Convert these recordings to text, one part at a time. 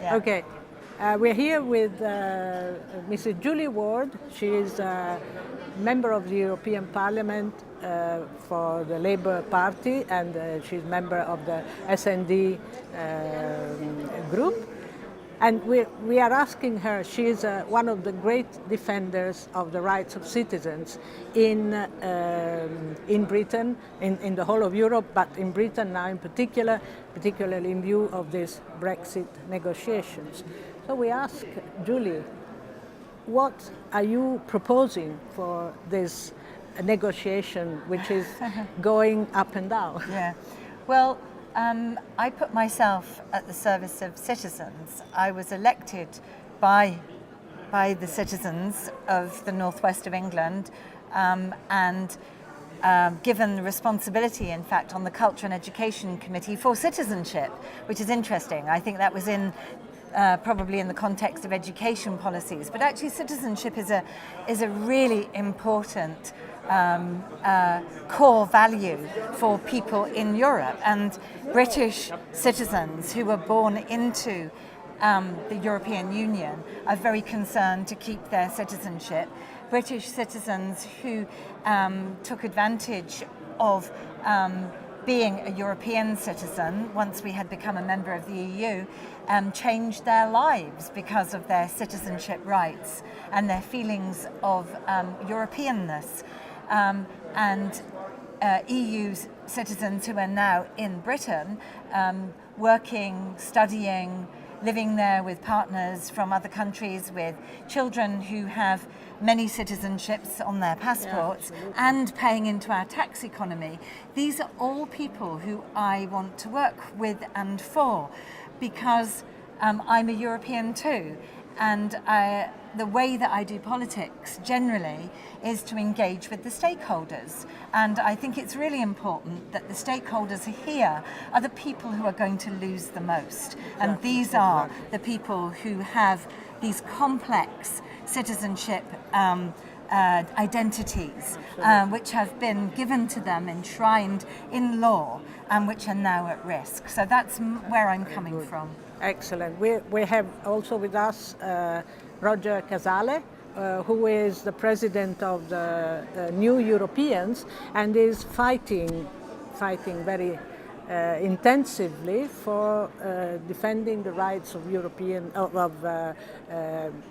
Yeah. Okay. We're here with Mrs. Julie Ward. She is a member of the European Parliament for the Labour Party, and she's member of the S&D group. And we are asking her, she is one of the great defenders of the rights of citizens in Britain, in the whole of Europe, but in Britain now in particular, particularly in view of these Brexit negotiations. So we ask Julie, what are you proposing for this negotiation which is going up and down? Yeah. Well, I put myself at the service of citizens. I was elected by the citizens of the northwest of England, and given the responsibility, in fact, on the Culture and Education Committee for citizenship, which is interesting. I think that was probably in the context of education policies, but actually citizenship is a really important core value for people in Europe, and British citizens who were born into the European Union are very concerned to keep their citizenship. British citizens who took advantage of being a European citizen once we had become a member of the EU changed their lives because of their citizenship rights and their feelings of Europeanness. And EU citizens who are now in Britain, working, studying, living there with partners from other countries, with children who have many citizenships on their passports, and paying into our tax economy. These are all people who I want to work with and for, because I'm a European too, and the way that I do politics generally is to engage with the stakeholders. And I think it's really important that the stakeholders here are the people who are going to lose the most. And these are the people who have these complex citizenship identities, which have been given to them, enshrined in law, and which are now at risk. So that's where I'm coming from. Excellent. We have also with us Roger Casale, who is the president of the New Europeans and is fighting very intensively for defending the rights of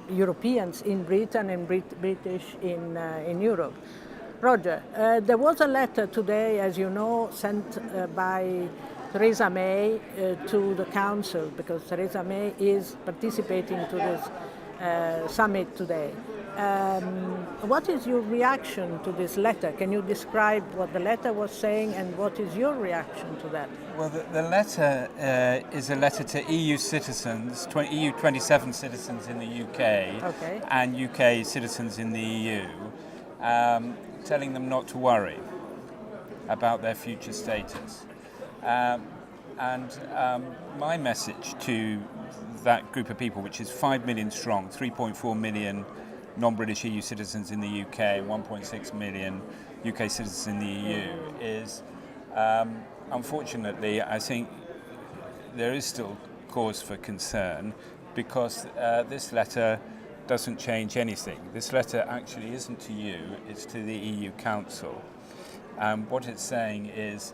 Europeans in Britain and British in Europe. Roger, there was a letter today, as you know, sent by Theresa May to the Council, because Theresa May is participating to this summit today. What is your reaction to this letter? Can you describe what the letter was saying and what is your reaction to that? Well, the letter is a letter to EU citizens, EU 27 citizens in the UK, and UK citizens in the EU, telling them not to worry about their future status. My message to that group of people, which is 5 million strong, 3.4 million non-British EU citizens in the UK, 1.6 million UK citizens in the EU, is unfortunately, I think there is still cause for concern, because this letter doesn't change anything. This letter actually isn't to you, it's to the EU Council. What it's saying is,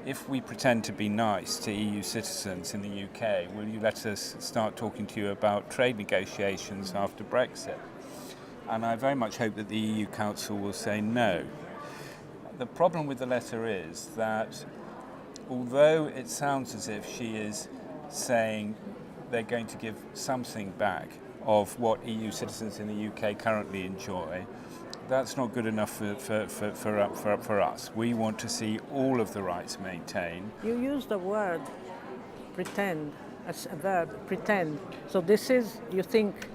if we pretend to be nice to EU citizens in the UK, will you let us start talking to you about trade negotiations after Brexit? And I very much hope that the EU Council will say no. The problem with the letter is that although it sounds as if she is saying they're going to give something back of what EU citizens in the UK currently enjoy, that's not good enough for us. We want to see all of the rights maintained. You use the word pretend as a verb, pretend. So this is, you think,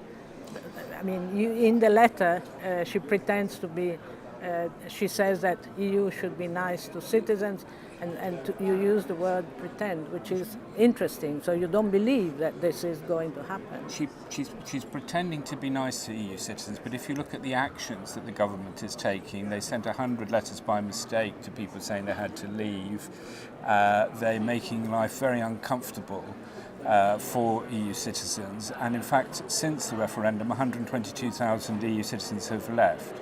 I mean, in the letter, she pretends to be, she says that EU should be nice to citizens, and you use the word pretend, which is interesting. So you don't believe that this is going to happen. She's pretending to be nice to EU citizens, but if you look at the actions that the government is taking, they sent 100 letters by mistake to people saying they had to leave. They're making life very uncomfortable for EU citizens, and in fact, since the referendum, 122,000 EU citizens have left.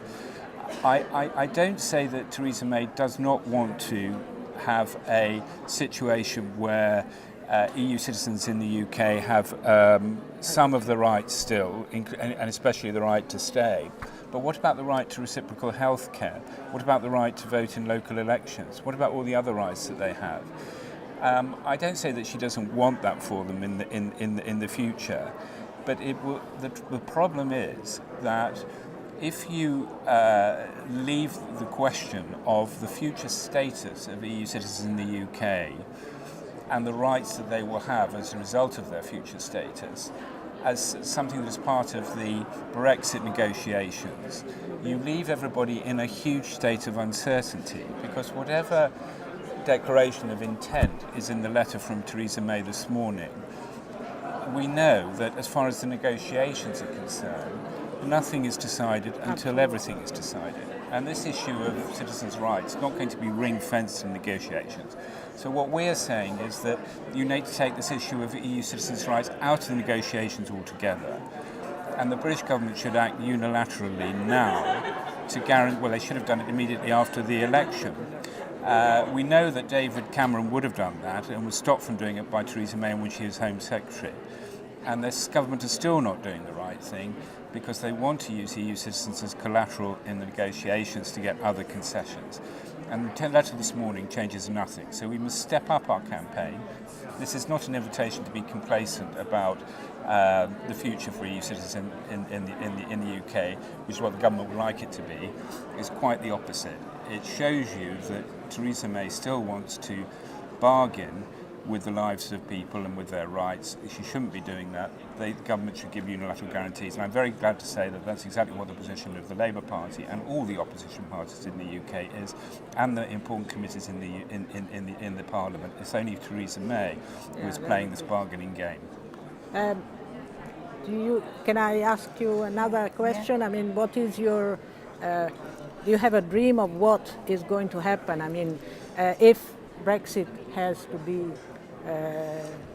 I don't say that Theresa May does not want to have a situation where EU citizens in the UK have some of the rights still, and especially the right to stay. But what about the right to reciprocal health care? What about the right to vote in local elections? What about all the other rights that they have? I don't say that she doesn't want that for them in the future, but the problem is that if you leave the question of the future status of EU citizens in the UK and the rights that they will have as a result of their future status as something that is part of the Brexit negotiations, you leave everybody in a huge state of uncertainty, because whatever declaration of intent is in the letter from Theresa May this morning, we know that as far as the negotiations are concerned, nothing is decided until everything is decided. And this issue of citizens' rights is not going to be ring-fenced in negotiations. So what we're saying is that you need to take this issue of EU citizens' rights out of the negotiations altogether. And the British government should act unilaterally now to guarantee, well, they should have done it immediately after the election. We know that David Cameron would have done that and was stopped from doing it by Theresa May when she was Home Secretary. And this government is still not doing the right thing because they want to use EU citizens as collateral in the negotiations to get other concessions. And the letter this morning changes nothing. So we must step up our campaign. This is not an invitation to be complacent about the future for EU citizens in the UK, which is what the government would like it to be. It's quite the opposite. It shows you that Theresa May still wants to bargain with the lives of people and with their rights. She shouldn't be doing that. The government should give unilateral guarantees. And I'm very glad to say that that's exactly what the position of the Labour Party and all the opposition parties in the UK is, and the important committees in the Parliament. It's only Theresa May who is playing this bargaining game. Can I ask you another question? Yeah. I mean, what is your... do you have a dream of what is going to happen? I mean, if Brexit has to be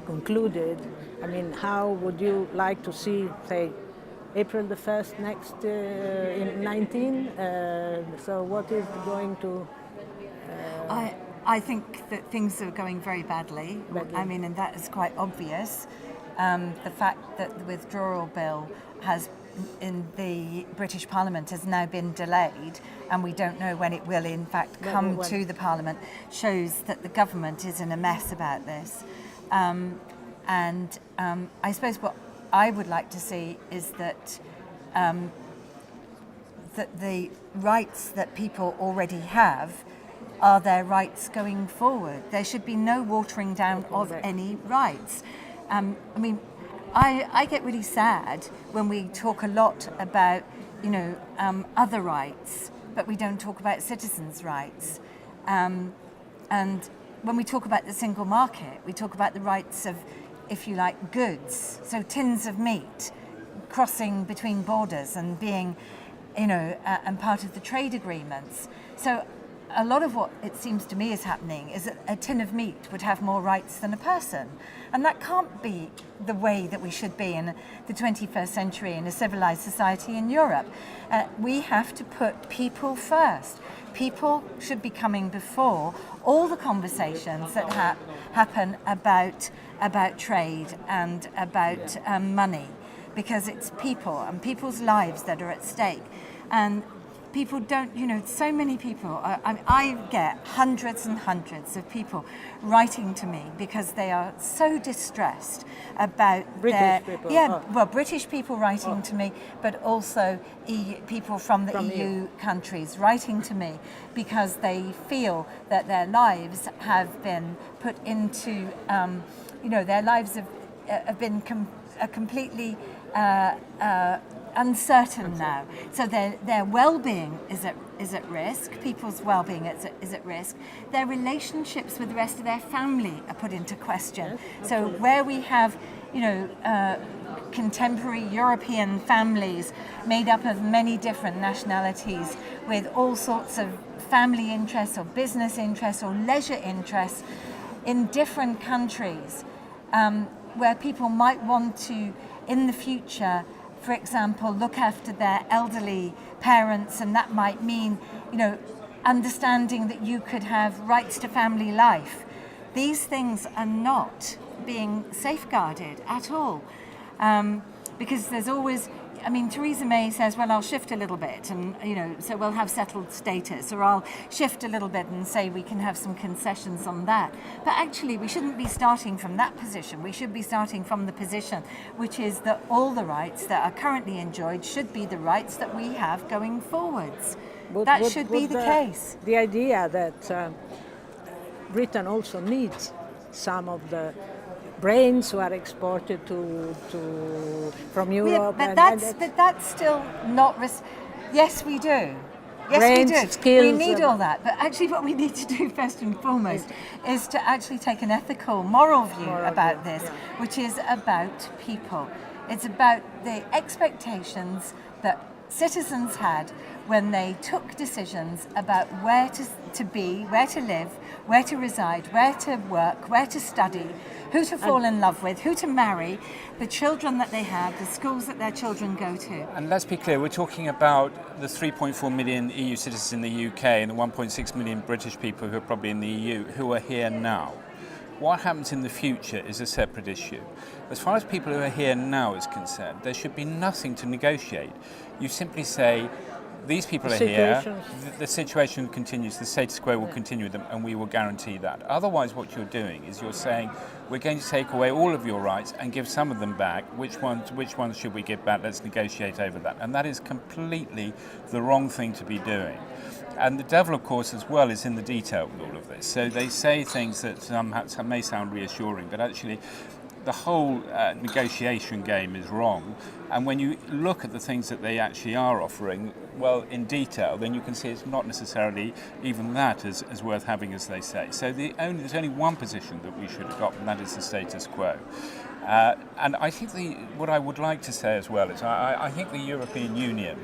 concluded, I mean, how would you like to see, say, April the 1st next in 19? So what is going to... I think that things are going very badly. I mean, and that is quite obvious. The fact that the withdrawal bill has in the British Parliament has now been delayed, and we don't know when it will in fact come to the Parliament, shows that the government is in a mess about this. I suppose what I would like to see is that that the rights that people already have are their rights going forward. There should be no watering down of any rights. I mean, I get really sad when we talk a lot about, other rights, but we don't talk about citizens' rights. And when we talk about the single market, we talk about the rights of, if you like, goods. So tins of meat crossing between borders and being, and part of the trade agreements. So a lot of what it seems to me is happening is that a tin of meat would have more rights than a person. And that can't be the way that we should be in the 21st century in a civilized society in Europe. We have to put people first. People should be coming before all the conversations that happen about trade and about money, because it's people and people's lives that are at stake. And people don't, so many people, I get hundreds and hundreds of people writing to me because they are so distressed about British people. Yeah, well, British people writing to me, but also people from the EU countries writing to me because they feel that their lives have been put into, their lives have been completely uncertain now. So their well-being is at risk, people's well-being is at risk. Their relationships with the rest of their family are put into question. So where we have, contemporary European families made up of many different nationalities with all sorts of family interests or business interests or leisure interests in different countries, where people might want to, in the future, for example, look after their elderly parents, and that might mean, understanding that you could have rights to family life. These things are not being safeguarded at all, because there's always, Theresa May says, well, I'll shift a little bit, and so we'll have settled status, or I'll shift a little bit and say we can have some concessions on that. But actually, we shouldn't be starting from that position. We should be starting from the position which is that all the rights that are currently enjoyed should be the rights that we have going forwards. That should be the case. The idea that Britain also needs some of the brains who are exported from Europe. But that's still not. Yes, we do. Yes, brains, we do. Skills, we need all that. But actually, what we need to do first and foremost is to actually take an ethical, moral view about this, which is about people. It's about the expectations that citizens had when they took decisions about where to be, where to live, where to reside, where to work, where to study, who to fall in love with, who to marry, the children that they have, the schools that their children go to. And let's be clear, we're talking about the 3.4 million EU citizens in the UK and the 1.6 million British people who are probably in the EU who are here now. What happens in the future is a separate issue. As far as people who are here now is concerned, there should be nothing to negotiate. You simply say, these people are here, the situation continues, the status quo will continue with them, and we will guarantee that. Otherwise, what you're doing is you're saying, we're going to take away all of your rights and give some of them back. Which ones should we give back? Let's negotiate over that. And that is completely the wrong thing to be doing. And the devil, of course, as well, is in the detail with all of this. So they say things that may sound reassuring, but actually the whole negotiation game is wrong. And when you look at the things that they actually are offering, well, in detail, then you can see it's not necessarily even that as worth having as they say. So there's only one position that we should adopt, and that is the status quo. And I think what I would like to say as well is I think the European Union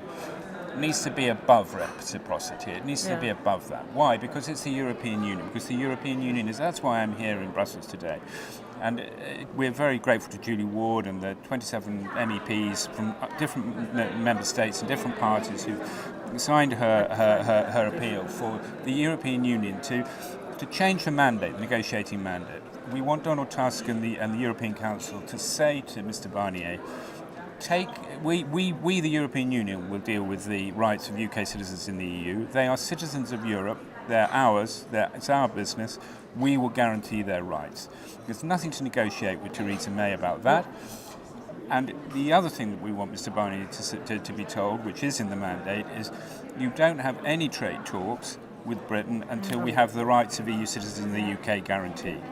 needs to be above reciprocity. It needs to be above that. Why? Because it's the European Union. Because the European Union that's why I'm here in Brussels today. And we're very grateful to Julie Ward and the 27 MEPs from different member states and different parties who signed her appeal for the European Union to change the mandate, the negotiating mandate. We want Donald Tusk and the European Council to say to Mr. Barnier, we the European Union will deal with the rights of UK citizens in the EU. They are citizens of Europe. They're ours. It's our business. We will guarantee their rights. There's nothing to negotiate with Theresa May about that. And the other thing that we want Mr. Barnier to be told, which is in the mandate, is you don't have any trade talks with Britain until we have the rights of EU citizens in the UK guaranteed.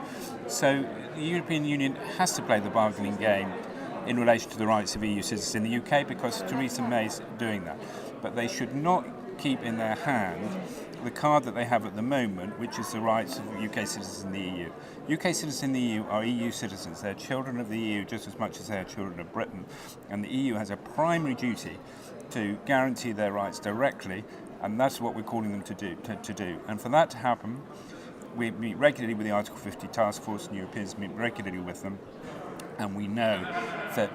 So the European Union has to play the bargaining game in relation to the rights of EU citizens in the UK, because Theresa May's doing that. But they should not keep in their hand the card that they have at the moment, which is the rights of UK citizens in the EU. UK citizens in the EU are EU citizens. They're children of the EU just as much as they are children of Britain. And the EU has a primary duty to guarantee their rights directly, and that's what we're calling them to do. And for that to happen, we meet regularly with the Article 50 Task Force, and Europeans meet regularly with them. And we know that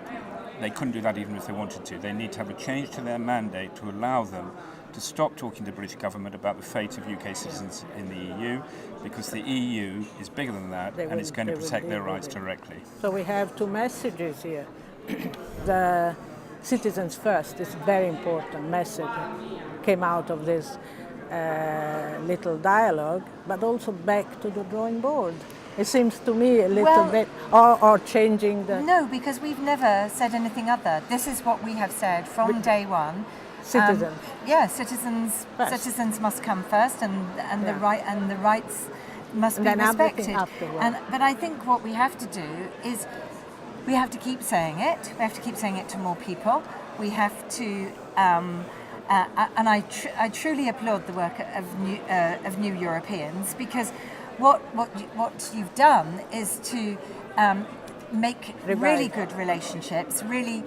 they couldn't do that even if they wanted to. They need to have a change to their mandate to allow them to stop talking to the British government about the fate of UK citizens in the EU, because the EU is bigger than that and it's going to protect their rights directly. So we have two messages here. The citizens first is a very important message came out of this little dialogue, but also back to the drawing board. It seems to me a little bit, or changing the... No, because we've never said anything other. This is what we have said from day one. Citizens. Citizens must come first, and the rights must be respected. But I think what we have to do is we have to keep saying it. We have to keep saying it to more people. We have to, and I truly applaud the work of New Europeans, because what you've done is to make really good relationships, really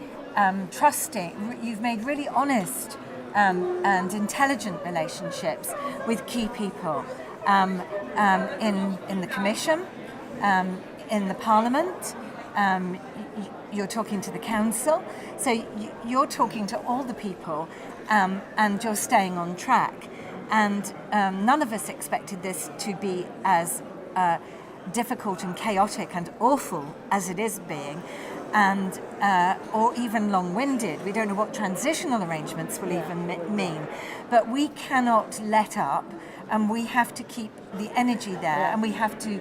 trusting. You've made really honest and intelligent relationships with key people in the Commission, in the Parliament, you're talking to the council, so you're talking to all the people, and you're staying on track. And none of us expected this to be as difficult and chaotic and awful as it is being, and or even long-winded. We don't know what transitional arrangements will even mean, but we cannot let up, and we have to keep the energy there, and we have to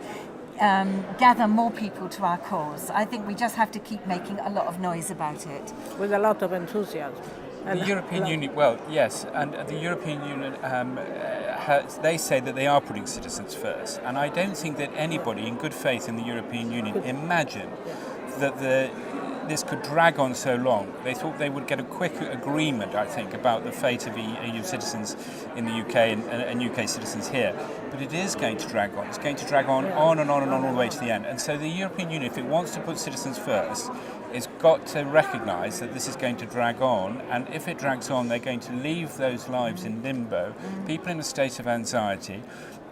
gather more people to our cause. I think we just have to keep making a lot of noise about it. With a lot of enthusiasm. The European Union, well, yes, and the European Union, they say that they are putting citizens first, and I don't think that anybody in good faith in the European Union imagined that this could drag on so long. They thought they would get a quick agreement, I think, about the fate of EU citizens in the UK and UK citizens here. But it is going to drag on. It's going to drag on and on and on all the way to the end. And so the European Union, if it wants to put citizens first, it's got to recognise that this is going to drag on, and if it drags on, they're going to leave those lives in limbo, people in a state of anxiety,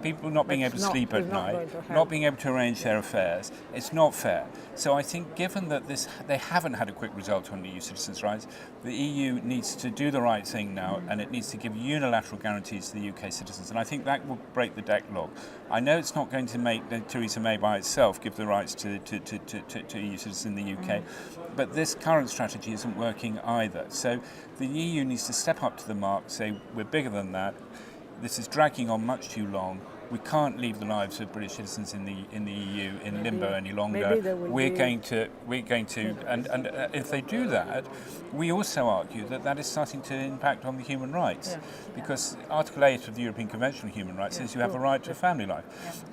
people not being able to sleep at night, not being able to arrange their affairs. It's not fair. So I think given that they haven't had a quick result on EU citizens' rights, the EU needs to do the right thing now, and it needs to give unilateral guarantees to the UK citizens, and I think that will break the decalogue. I know it's not going to make Theresa May by itself give the rights to EU citizens in the UK, but this current strategy isn't working either. So the EU needs to step up to the mark, say we're bigger than that, this is dragging on much too long. We can't leave the lives of British citizens in the EU in limbo any longer. We're going to, and if they do that, we also argue that is starting to impact on the human rights, because Article 8 of the European Convention on Human Rights says you have a right to a family life.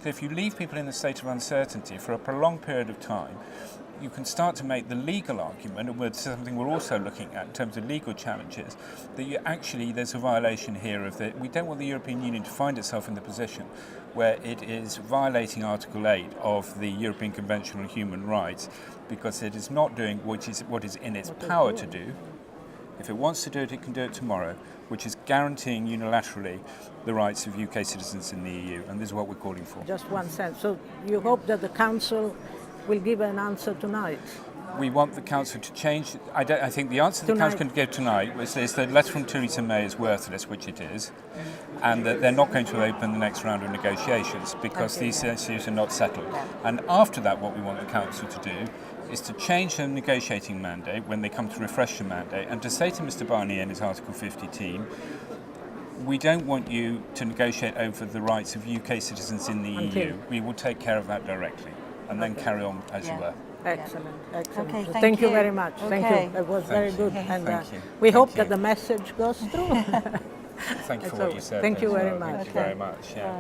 So if you leave people in a state of uncertainty for a prolonged period of time, you can start to make the legal argument, and it's something we're also looking at in terms of legal challenges, that there's a violation here of we don't want the European Union to find itself in the position where it is violating Article 8 of the European Convention on Human Rights, because it is not doing what is in its power to do. If it wants to do it, it can do it tomorrow, which is guaranteeing unilaterally the rights of UK citizens in the EU, and this is what we're calling for. Just 1 cent. So you hope that the Council will give an answer tonight? We want the Council to change. I think the answer the Council can give tonight is the letter from Theresa May is worthless, which it is, and that they're not going to open the next round of negotiations because these issues are not settled. And after that, what we want the Council to do is to change the negotiating mandate when they come to refresh the mandate, and to say to Mr Barnier and his Article 50 team, we don't want you to negotiate over the rights of UK citizens in the EU. We will take care of that directly, and then carry on as you were. Excellent, excellent. Okay, thank you very much. Thank you. It was very good, and we hope that the message goes through. Thank you for what you said. Thank you very much. Thank you very much. Yeah.